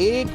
1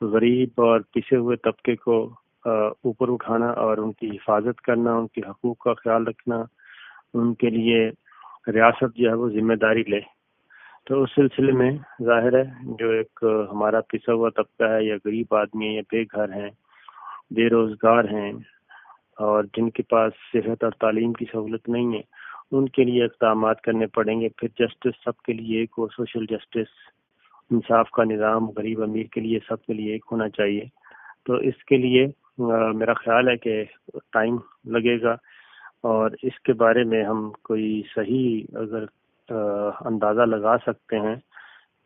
غریب اور پسے ہوئے طبقے کو اوپر اٹھانا اور ان کی حفاظت کرنا، ان کے حقوق کا خیال رکھنا، ان کے لیے ریاست جو ہے وہ ذمہ داری لے. تو اس سلسلے میں ظاہر ہے جو ایک ہمارا پسا ہوا طبقہ ہے یا غریب آدمی ہے یا بے گھر ہیں، بے روزگار ہیں اور جن کے پاس صحت اور تعلیم کی سہولت نہیں ہے، ان کے لیے اقدامات کرنے پڑیں گے. پھر جسٹس سب کے لیے ایک ہو، سوشل جسٹس، انصاف کا نظام غریب امیر کے لیے سب کے لیے ایک ہونا چاہیے. تو اس کے لیے میرا خیال ہے کہ ٹائم لگے گا اور اس کے بارے میں ہم کوئی صحیح اگر اندازہ لگا سکتے ہیں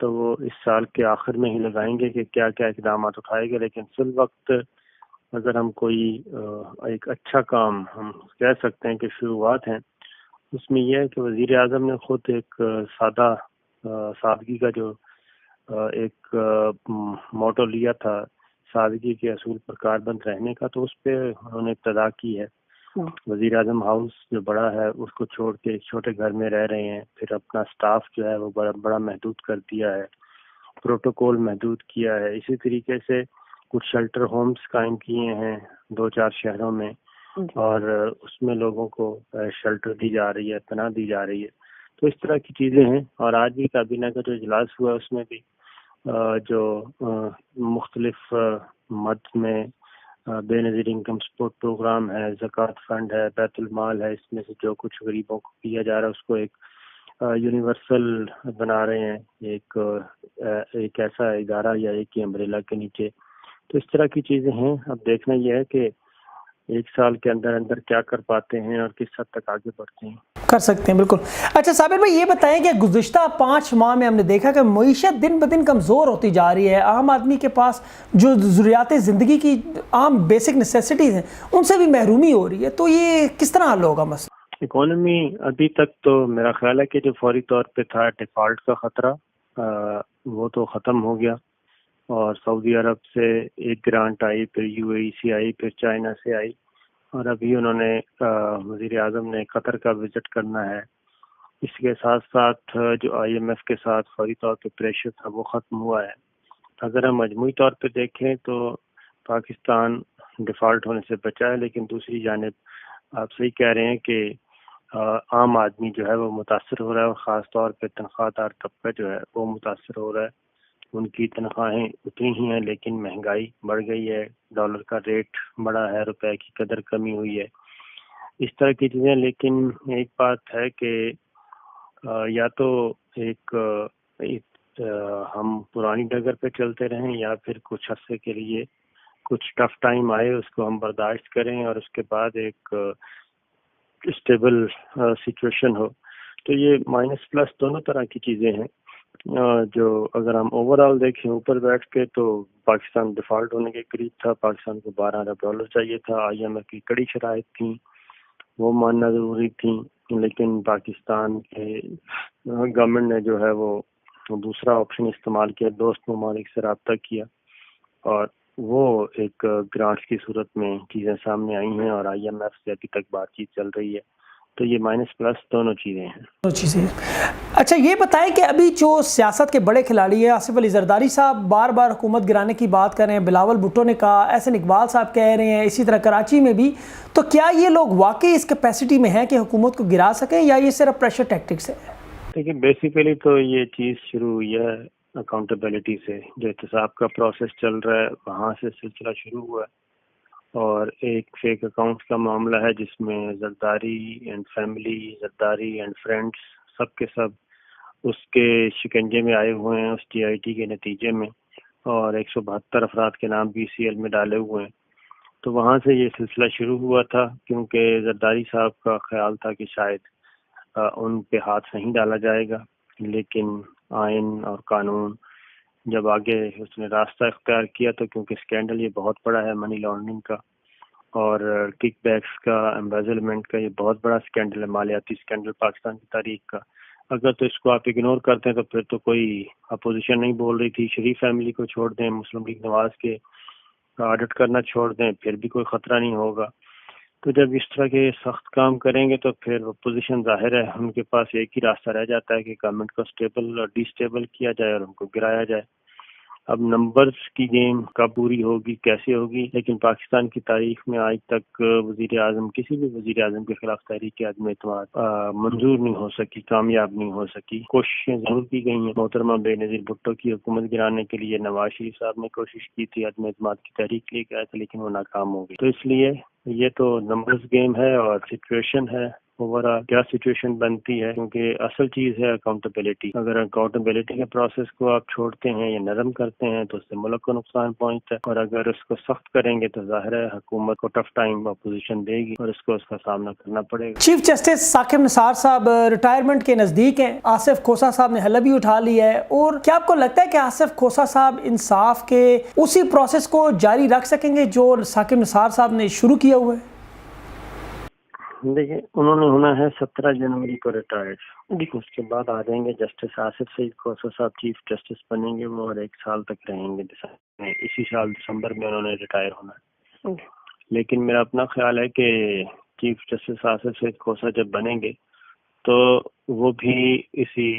تو وہ اس سال کے آخر میں ہی لگائیں گے کہ کیا کیا اقدامات اٹھائے گے. لیکن فی الوقت اگر ہم کوئی ایک اچھا کام ہم کہہ سکتے ہیں کہ شروعات ہیں، اس میں یہ ہے کہ وزیر اعظم نے خود ایک سادگی کا جو ایک موٹو لیا تھا، سادگی کے اصول پر کاربند رہنے کا، تو اس پہ انہوں نے ابتدا کی ہے. وزیر اعظم ہاؤس جو بڑا ہے اس کو چھوڑ کے ایک چھوٹے گھر میں رہ رہے ہیں. پھر اپنا سٹاف جو ہے وہ بڑا محدود کر دیا ہے، پروٹوکول محدود کیا ہے. اسی طریقے سے کچھ شیلٹر ہومز قائم کیے ہیں 2-4 شہروں میں اور اس میں لوگوں کو شیلٹر دی جا رہی ہے، پناہ دی جا رہی ہے. تو اس طرح کی چیزیں ہیں. اور آج بھی کابینہ کا جو اجلاس ہوا اس میں بھی جو مختلف مد میں بے نظیر انکم سپورٹ پروگرام ہے، زکوٰۃ فنڈ ہے، بیت المال ہے، اس میں سے جو کچھ غریبوں کو کیا جا رہا ہے اس کو ایک یونیورسل بنا رہے ہیں، ایک ایسا ادارہ یا ایک ہی امبریلا کے نیچے. تو اس طرح کی چیزیں ہیں. اب دیکھنا یہ ہے کہ ایک سال کے اندر اندر کیا کر پاتے ہیں اور کس حد تک آگے بڑھتے ہیں. کر سکتے ہیں بالکل. اچھا صابر بھائی یہ بتائیں کہ گزشتہ 5 ماہ میں ہم نے دیکھا کہ معیشت دن بدن کمزور ہوتی جا رہی ہے. عام آدمی کے پاس جو ضروریات زندگی کی عام بیسک نیسیسٹیز ہیں ان سے بھی محرومی ہو رہی ہے. تو یہ کس طرح حل ہوگا مسئلہ؟ اکانومی ابھی تک تو میرا خیال ہے کہ جو فوری طور پہ تھا ڈیفالٹ کا خطرہ وہ تو ختم ہو گیا اور سعودی عرب سے ایک گرانٹ آئی، پھر UAE سے آئی، پھر چائنا سے آئی اور ابھی انہوں نے وزیر اعظم نے قطر کا وزٹ کرنا ہے. اس کے ساتھ ساتھ جو IMF کے ساتھ فوری طور پہ پریشر تھا وہ ختم ہوا ہے. اگر ہم مجموعی طور پہ دیکھیں تو پاکستان ڈیفالٹ ہونے سے بچا ہے، لیکن دوسری جانب آپ صحیح کہہ رہے ہیں کہ عام آدمی جو ہے وہ متاثر ہو رہا ہے اور خاص طور پہ تنخواہ دار طبقہ جو ہے وہ متاثر ہو رہا ہے. ان کی تنخواہیں اتنی ہی ہیں لیکن مہنگائی بڑھ گئی ہے، ڈالر کا ریٹ بڑا ہے، روپے کی قدر کمی ہوئی ہے، اس طرح کی چیزیں. لیکن ایک بات ہے کہ یا تو ایک ہم پرانی ڈگر پہ چلتے رہیں یا پھر کچھ عرصے کے لیے کچھ ٹف ٹائم آئے اس کو ہم برداشت کریں اور اس کے بعد ایک اسٹیبل سچویشن ہو. تو یہ مائنس پلس دونوں طرح کی چیزیں ہیں. جو اگر ہم اوور آل دیکھیں اوپر بیٹھ کے تو پاکستان ڈیفالٹ ہونے کے قریب تھا. پاکستان کو $12 ارب چاہیے تھا. IMF کی کڑی شرائط تھیں، وہ ماننا ضروری تھیں، لیکن پاکستان کے گورنمنٹ نے جو ہے وہ دوسرا آپشن استعمال کیا، دوست ممالک سے رابطہ کیا اور وہ ایک گرانٹس کی صورت میں چیزیں سامنے آئی ہیں اور IMF سے ابھی تک بات چیت چل رہی ہے. تو یہ مائنس پلس دونوں چیزیں ہیں. اچھا یہ بتائیں کہ ابھی جو سیاست کے بڑے کھلاڑی ہیں، آصف علی زرداری صاحب بار بار حکومت گرانے کی بات کر رہے ہیں، بلاول بھٹو نے کہا، احسن اقبال صاحب کہہ رہے ہیں، اسی طرح کراچی میں بھی. تو کیا یہ لوگ واقعی اس کیپیسٹی میں ہیں کہ حکومت کو گرا سکیں یا یہ صرف پریشر ٹیکٹکس ہے؟ دیکھیے بیسیکلی تو یہ چیز شروع ہوئی ہے اکاؤنٹیبلٹی سے. جو احتساب کا پروسیس چل رہا ہے وہاں سے سلسلہ شروع ہوا ہے اور ایک فیک اکاؤنٹ کا معاملہ ہے جس میں Zardari and family, Zardari and friends سب کے سب اس کے شکنجے میں آئے ہوئے ہیں اس TIT کے نتیجے میں، اور 172 افراد کے نام BCL میں ڈالے ہوئے ہیں. تو وہاں سے یہ سلسلہ شروع ہوا تھا کیونکہ زرداری صاحب کا خیال تھا کہ شاید ان پہ ہاتھ نہیں ڈالا جائے گا، لیکن آئین اور قانون جب آگے اس نے راستہ اختیار کیا تو کیونکہ اسکینڈل یہ بہت بڑا ہے، منی لانڈرنگ کا اور کک بیکس کا، ایمبیزلمنٹ کا، یہ بہت بڑا اسکینڈل ہے، مالیاتی اسکینڈل پاکستان کی تاریخ کا. اگر تو اس کو آپ اگنور کرتے ہیں تو پھر تو کوئی اپوزیشن نہیں بول رہی تھی. شریف فیملی کو چھوڑ دیں، مسلم لیگ نواز کے آڈٹ کرنا چھوڑ دیں، پھر بھی کوئی خطرہ نہیں ہوگا. تو جب اس طرح کے سخت کام کریں گے تو پھر اپوزیشن ظاہر ہے ان کے پاس ایک ہی راستہ رہ جاتا ہے کہ گورنمنٹ کو اسٹیبل اور ڈی اسٹیبل کیا جائے اور ان کو گرایا جائے. اب نمبرز کی گیم کب پوری ہوگی، کیسے ہوگی، لیکن پاکستان کی تاریخ میں آج تک وزیر اعظم، کسی بھی وزیر اعظم کے خلاف تحریک عدم اعتماد منظور نہیں ہو سکی، کامیاب نہیں ہو سکی۔ کوششیں ضرور کی گئی ہیں۔ محترمہ بے نظیر بھٹو کی حکومت گرانے کے لیے نواز شریف صاحب نے کوشش کی تھی، عدم اعتماد کی تحریک لے کے آئے تھے، لیکن وہ ناکام ہو گئی۔ تو اس لیے یہ تو نمبرز گیم ہے اور سچویشن ہے، اوورآل کیا سچویشن بنتی ہے، کیونکہ اصل چیز ہے اکاؤنٹیبلٹی۔ اگر اکاؤنٹیبلٹی کے پروسیس کو آپ چھوڑتے ہیں یا نرم کرتے ہیں تو اس سے ملک کو نقصان پہنچتا ہے، اور اگر اس کو سخت کریں گے تو ظاہر ہے حکومت کو ٹف ٹائم اپوزیشن دے گی اور اس کو اس کا سامنا کرنا پڑے گا۔ چیف جسٹس ثاقب نثار صاحب ریٹائرمنٹ کے نزدیک ہیں، آصف کھوسہ صاحب نے حلہ بھی اٹھا لیا ہے، اور کیا آپ کو لگتا ہے کہ آصف کھوسہ صاحب انصاف کے اسی پروسیس کو جاری رکھ سکیں گے جو ثاقب نثار صاحب نے شروع کیا ہوا ہے؟ دیکھیں، انہوں نے ہونا ہے 17 جنوری کو ریٹائرڈ، اس کے بعد آ جائیں گے جسٹس آصف سعید کھوسہ صاحب، چیف جسٹس بنیں گے وہ، اور 1 سال تک رہیں گے۔ اسی سال دسمبر میں انہوں نے ریٹائر ہونا ہے۔ لیکن میرا اپنا خیال ہے کہ چیف جسٹس آصف سعید کھوسہ جب بنیں گے تو وہ بھی اسی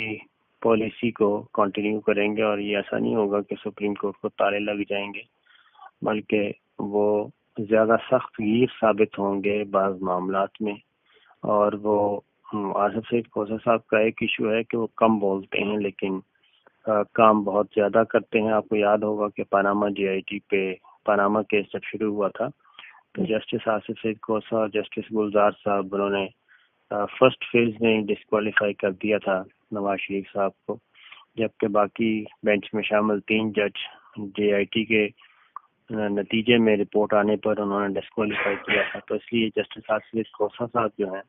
پالیسی کو کنٹینیو کریں گے، اور یہ ایسا نہیں ہوگا کہ سپریم کورٹ کو تالے لگ جائیں گے، بلکہ وہ زیادہ سخت گیر ثابت ہوں گے بعض معاملات میں۔ اور وہ آصف سعید کھوسہ صاحب کا ایک ایشو ہے کہ وہ کم بولتے ہیں لیکن کام بہت زیادہ کرتے ہیں۔ آپ کو یاد ہوگا کہ پاناما جی آئی ٹی پہ پاناما کیس جب شروع ہوا تھا تو جسٹس آصف سعید کھوسہ اور جسٹس گلزار صاحب، انہوں نے فرسٹ فیز میں ڈسکوالیفائی کر دیا تھا نواز شریف صاحب کو، جبکہ باقی بینچ میں شامل 3 جج جے آئی ٹی کے نتیجے میں رپورٹ آنے پر انہوں نے ڈسکوالیفائی کیا تھا۔ تو اس لیے جسٹس آصف سعید کھوسہ صاحب جو ہیں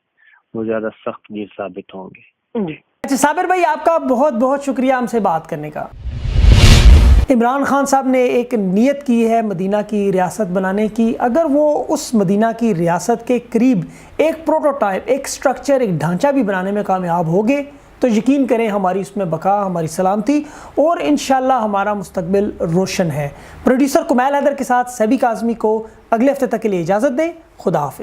وہ زیادہ سخت گیر ثابت ہوں گے۔ اچھا صابر بھائی، آپ کا بہت بہت شکریہ ہم سے بات کرنے کا۔ عمران خان صاحب نے ایک نیت کی ہے مدینہ کی ریاست بنانے کی، اگر وہ اس مدینہ کی ریاست کے قریب ایک پروٹوٹائپ، ایک سٹرکچر، ایک ڈھانچہ بھی بنانے میں کامیاب ہوگے تو یقین کریں ہماری اس میں بقا، ہماری سلامتی اور انشاءاللہ ہمارا مستقبل روشن ہے۔ پروڈیوسر کمیل حیدر کے ساتھ سیبی کاظمی کو اگلے ہفتے تک کے لیے اجازت دیں۔ خدا حافظ۔